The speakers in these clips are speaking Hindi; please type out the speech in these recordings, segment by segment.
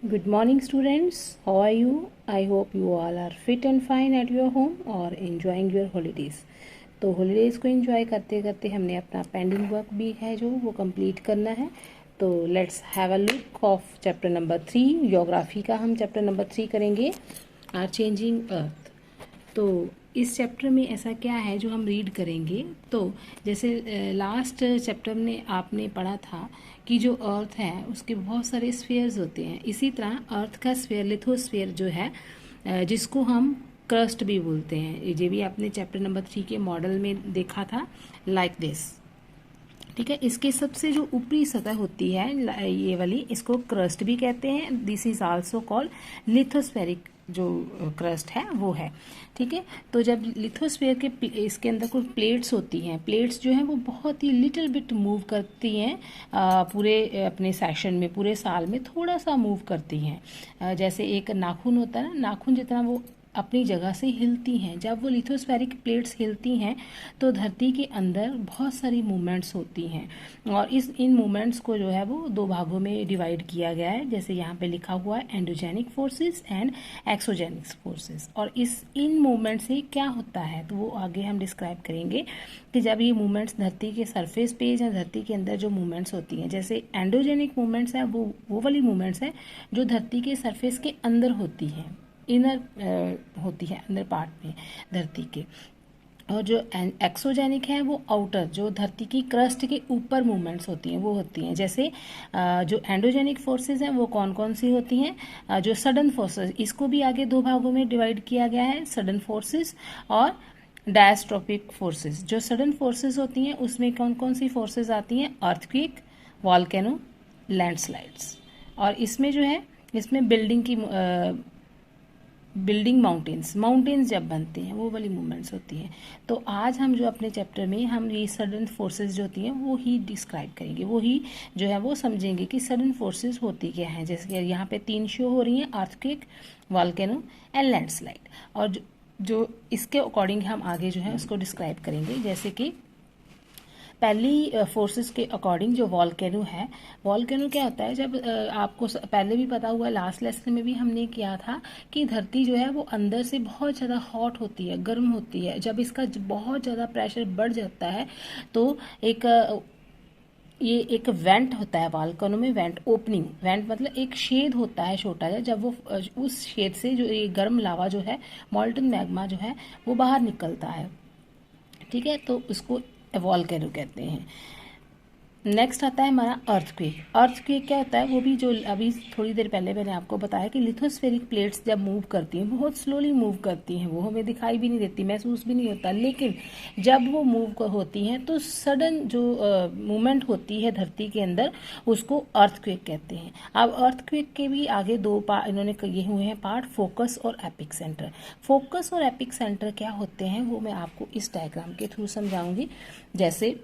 Good morning, students. How are you? I hope you all are fit and fine at your home or enjoying your holidays. तो हॉलीडेज़ को एंजॉय करते करते हमने अपना पेंडिंग वर्क भी है जो वो कंप्लीट करना है। तो let's have a look of chapter number 3। Geography का हम चैप्टर नंबर 3 करेंगे, आर चेंजिंग अर्थ। तो इस चैप्टर में ऐसा क्या है जो हम रीड करेंगे। तो जैसे लास्ट चैप्टर में आपने पढ़ा था कि जो अर्थ है उसके बहुत सारे स्फीयर्स होते हैं। इसी तरह अर्थ का स्फीयर लिथोस्फीयर जो है, जिसको हम क्रस्ट भी बोलते हैं, ये भी आपने चैप्टर नंबर 3 के मॉडल में देखा था, लाइक दिस। ठीक है, इसके सबसे जो ऊपरी सतह होती है ये वाली, इसको क्रस्ट भी कहते हैं। This is also called lithospheric, जो क्रस्ट है वो है। ठीक है, तो जब लिथोस्फीयर के इसके अंदर कुछ प्लेट्स होती हैं, प्लेट्स जो हैं वो बहुत ही लिटिल बिट मूव करती हैं, पूरे अपने सेशन में, पूरे साल में थोड़ा सा मूव करती हैं। जैसे एक नाखून होता है ना, नाखून जितना वो अपनी जगह से हिलती हैं। जब वो लिथोस्फेरिक प्लेट्स हिलती हैं तो धरती के अंदर बहुत सारी मूवमेंट्स होती हैं, और इन मूवमेंट्स को जो है वो दो भागों में डिवाइड किया गया है। जैसे यहाँ पे लिखा हुआ है endogenic forces and exogenic forces. और इन मूवमेंट से क्या होता है तो वो आगे हम डिस्क्राइब करेंगे कि जब ये मूवमेंट्स धरती के सरफेस पे या धरती के अंदर जो मूवमेंट्स होती हैं, जैसे एंडोजेनिक मूवमेंट्स हैं, वो वाली मूवमेंट्स हैं जो धरती के सरफेस के अंदर होती हैं, इनर होती है, अंदर पार्ट में धरती के। और जो एक्सोजेनिक है वो आउटर, जो धरती की क्रस्ट के ऊपर मूवमेंट्स होती हैं वो होती हैं। जैसे जो एंडोजेनिक फोर्सेस हैं वो कौन कौन सी होती हैं, जो सडन फोर्सेस, इसको भी आगे दो भागों में डिवाइड किया गया है, सडन फोर्सेस और डायस्ट्रोपिक फोर्सेस। जो सडन फोर्सेस होती हैं उसमें कौन कौन सी फोर्सेस आती हैं, अर्थक्वेक, वॉल्केनो, लैंडस्लाइड्स। और इसमें जो है, इसमें बिल्डिंग माउंटेन्स जब बनते हैं वो वाली मूवमेंट्स होती हैं। तो आज हम जो अपने चैप्टर में हम ये सडन फोर्सेस जो होती हैं वो ही डिस्क्राइब करेंगे, वो ही जो है वो समझेंगे कि सडन फोर्सेस होती क्या हैं। जैसे कि यहाँ पे 3 शो हो रही हैं, अर्थक्वेक, वॉल्केनो एंड लैंडस्लाइड। और जो इसके अकॉर्डिंग हम आगे जो है उसको डिस्क्राइब करेंगे। जैसे कि पहली फोर्सेस के अकॉर्डिंग जो वॉल्केनो है, वॉल्केनो क्या होता है, जब आपको पहले भी पता हुआ, लास्ट लेसन में भी हमने किया था कि धरती जो है वो अंदर से बहुत ज़्यादा हॉट होती है, गर्म होती है। जब इसका बहुत ज़्यादा प्रेशर बढ़ जाता है तो ये एक वेंट होता है वॉल्केनो में, वेंट ओपनिंग, वेंट मतलब एक छेद होता है छोटा सा। जब वो उस छेद से जो ये गर्म लावा जो है, मॉल्टन मैग्मा जो है वो बाहर निकलता है। ठीक है, तो उसको वॉल्केनो कहते हैं। नेक्स्ट आता है हमारा अर्थक्वेक। अर्थक्वेक क्या होता है, वो भी जो अभी थोड़ी देर पहले मैंने आपको बताया कि लिथोस्फेरिक प्लेट्स जब मूव करती हैं, बहुत स्लोली मूव करती हैं, वो हमें दिखाई भी नहीं देती, महसूस भी नहीं होता, लेकिन जब वो मूव होती हैं तो सडन जो मूवमेंट होती है धरती के अंदर, उसको अर्थक्वेक कहते हैं। अब अर्थक्वेक के भी आगे दो इन्होंने ये हुए हैं पार्ट, फोकस और एपिक सेंटर। फोकस और एपिक सेंटर क्या होते हैं वो मैं आपको इस डायग्राम के थ्रू समझाऊंगी। जैसे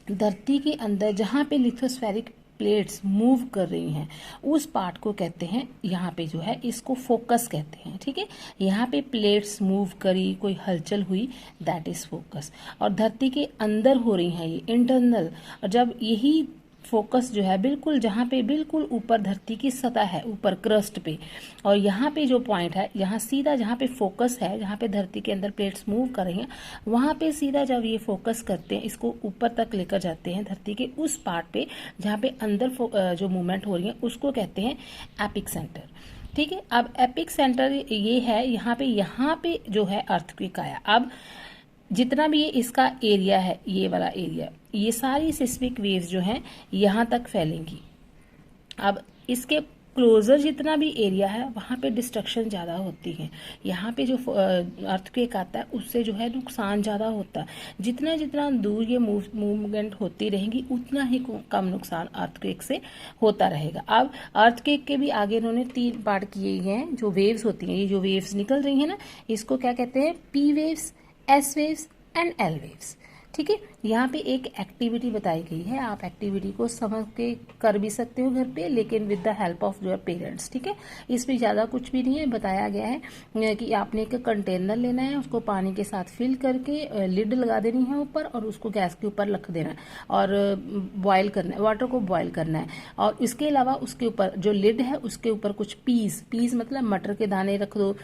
धरती के अंदर जहाँ पे लिथोस्फेरिक प्लेट्स मूव कर रही हैं उस पार्ट को कहते हैं, यहाँ पे जो है इसको फोकस कहते हैं। ठीक है, यहाँ पे प्लेट्स मूव करी, कोई हलचल हुई, दैट इज फोकस। और धरती के अंदर हो रही हैं ये इंटरनल। और जब यही फोकस जो है बिल्कुल जहाँ पे बिल्कुल ऊपर धरती की सतह है, ऊपर क्रस्ट पे, और यहाँ पे जो पॉइंट है, यहाँ सीधा जहाँ पे फोकस है, जहाँ पे धरती के अंदर प्लेट्स मूव कर रही हैं, वहाँ पे सीधा जब ये फोकस करते हैं, इसको ऊपर तक लेकर जाते हैं धरती के उस पार्ट पे जहाँ पे अंदर जो मूवमेंट हो रही है, उसको कहते हैं एपिक सेंटर। ठीक है, अब एपिक सेंटर ये है, यहाँ पे जो है अर्थक्वेक आया। अब जितना भी ये इसका एरिया है, ये वाला एरिया, ये सारी सिस्मिक वेव्स जो हैं यहाँ तक फैलेंगी। अब इसके क्लोजर जितना भी एरिया है वहाँ पे डिस्ट्रक्शन ज़्यादा होती है। यहाँ पे जो अर्थक्वेक आता है उससे जो है नुकसान ज़्यादा होता है। जितना जितना दूर ये मूवमेंट होती रहेगी उतना ही कम नुकसान अर्थक्वेक से होता रहेगा। अब अर्थक्वेक के भी आगे इन्होंने 3 पार्ट किए हैं। जो वेव्स होती हैं, ये जो वेव्स निकल रही हैं ना, इसको क्या कहते हैं, P waves, S waves and L waves. ठीक है, यहाँ पे एक एक्टिविटी बताई गई है, आप एक्टिविटी को समझ के कर भी सकते हो घर पे, लेकिन with the help of your parents, ठीक है। इसमें ज़्यादा कुछ भी नहीं है, बताया गया है कि आपने एक कंटेनर लेना है, उसको पानी के साथ फिल करके लिड लगा देनी है ऊपर और उसको गैस के ऊपर रख देना है और बॉयल करना है, वाटर को बॉयल करना है। और इसके अलावा उसके ऊपर जो लिड है उसके ऊपर कुछ पीस मतलब मटर के दाने रख दो,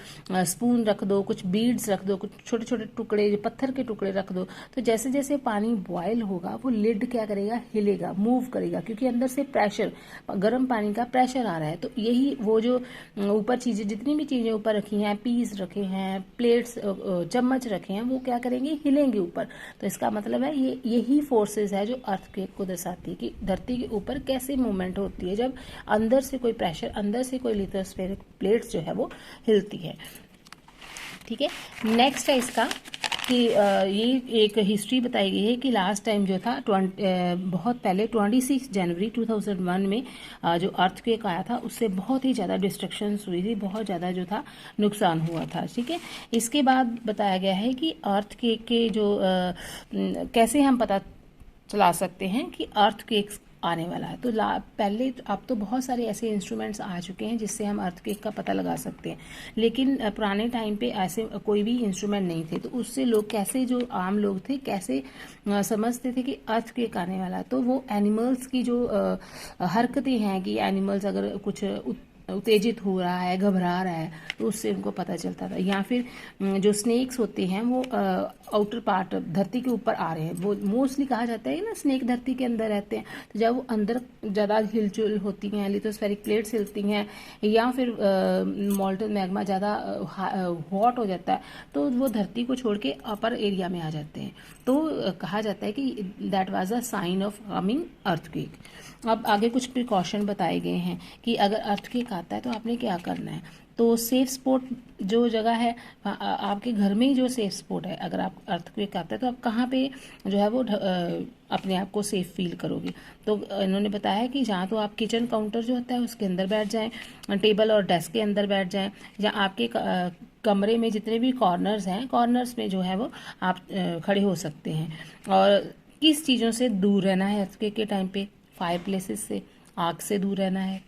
स्पून रख दो, कुछ बीड्स रख दो, कुछ छोटे छोटे टुकड़े, जो पत्थर के टुकड़े रख दो। तो जैसे जैसे पानी बॉयल होगा वो लिड क्या करेगा, हिलेगा, मूव करेगा, क्योंकि अंदर से प्रेशर, गर्म पानी का प्रेशर आ रहा है। तो यही वो जो ऊपर चीजें, जितनी भी चीजें ऊपर रखी हैं, पीस रखे हैं, प्लेट्स, चम्मच रखे हैं, वो क्या करेंगे, हिलेंगे ऊपर। तो इसका मतलब है ये यही फोर्सेस है जो अर्थक्वेक को दर्शाती है कि धरती के ऊपर कैसे मूवमेंट होती है जब अंदर से कोई प्रेशर, अंदर से कोई लिथोस्फेरिक प्लेट्स जो है वो हिलती है, ठीक है। नेक्स्ट है इसका कि ये एक हिस्ट्री बताई गई है कि लास्ट टाइम जो था बहुत पहले 26 जनवरी 2001 में जो अर्थक्वेक आया था उससे बहुत ही ज़्यादा डिस्ट्रक्शंस हुई थी, बहुत ज़्यादा जो था नुकसान हुआ था, ठीक है। इसके बाद बताया गया है कि अर्थक्वेक के जो कैसे हम पता चला सकते हैं कि अर्थक्वेक आने वाला है। तो पहले अब तो बहुत सारे ऐसे इंस्ट्रूमेंट्स आ चुके हैं जिससे हम अर्थक्वेक का पता लगा सकते हैं, लेकिन पुराने टाइम पे ऐसे कोई भी इंस्ट्रूमेंट नहीं थे। तो उससे लोग कैसे, जो आम लोग थे, कैसे समझते थे कि अर्थक्वेक आने वाला है। तो वो एनिमल्स की जो हरकतें हैं कि एनिमल्स अगर कुछ उत्तेजित हो रहा है, घबरा रहा है, तो उससे उनको पता चलता था। या फिर जो स्नेक्स होते हैं वो आउटर पार्ट धरती के ऊपर आ रहे हैं, वो मोस्टली कहा जाता है ना स्नेक धरती के अंदर रहते हैं। तो जब वो अंदर ज़्यादा हिलचुल होती हैं, लिथोस्फेरिक प्लेट्स हिलती हैं, या फिर मॉल्टन मैग्मा ज़्यादा हॉट हो जाता है, तो वो धरती को छोड़ के अपर एरिया में आ जाते हैं। तो कहा जाता है कि that was a sign of coming earthquake. अब आगे कुछ प्रिकॉशन बताए गए हैं कि अगर अर्थक्वेक आता है तो आपने क्या करना है। तो सेफ स्पॉट जो जगह है, आपके घर में ही जो सेफ स्पॉट है, अगर आप अर्थक्वेक आता है तो आप कहाँ पे जो है वो अपने आप को सेफ फील करोगे। तो इन्होंने बताया है कि जहाँ तो आप किचन काउंटर जो होता है उसके अंदर बैठ जाएं, टेबल और डेस्क के अंदर बैठ जाएं, या आपके कमरे में जितने भी कॉर्नर्स हैं, कॉर्नर्स में जो है वो आप खड़े हो सकते हैं। और किस चीज़ों से दूर रहना है अर्थक्वेक के टाइम पे, फायर प्लेसेस से, आग से दूर रहना है,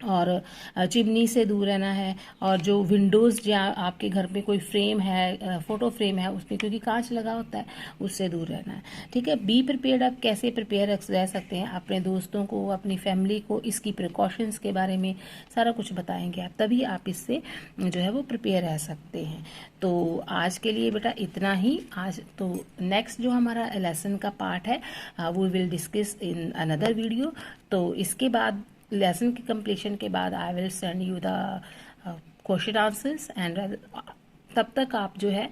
और चिमनी से दूर रहना है, और जो विंडोज़ या आपके घर पे कोई फ्रेम है, फोटो फ्रेम है, उसमें क्योंकि कांच लगा होता है, उससे दूर रहना है, ठीक है। बी प्रिपेयर्ड, आप कैसे प्रिपेयर रह सकते हैं, अपने दोस्तों को, अपनी फैमिली को इसकी प्रिकॉशंस के बारे में सारा कुछ बताएंगे आप, तभी आप इससे जो है वो प्रिपेयर रह सकते हैं। तो आज के लिए बेटा इतना ही। आज तो नेक्स्ट जो हमारा लेसन का पार्ट है वो will discuss in another video. तो इसके बाद लेसन की कंप्लीशन के बाद I will send you the question answers and तब तक आप जो है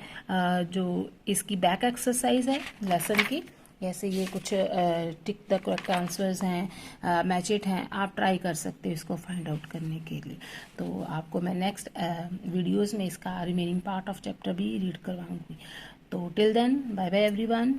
जो इसकी बैक एक्सरसाइज है लेसन की, जैसे ये कुछ टिक द करेक्ट आंसर्स हैं, मैच इट हैं, आप ट्राई कर सकते हो इसको फाइंड आउट करने के लिए। तो आपको मैं नेक्स्ट वीडियोस में इसका रिमेनिंग पार्ट ऑफ चैप्टर भी रीड करवाऊंगी। तो till then bye bye everyone.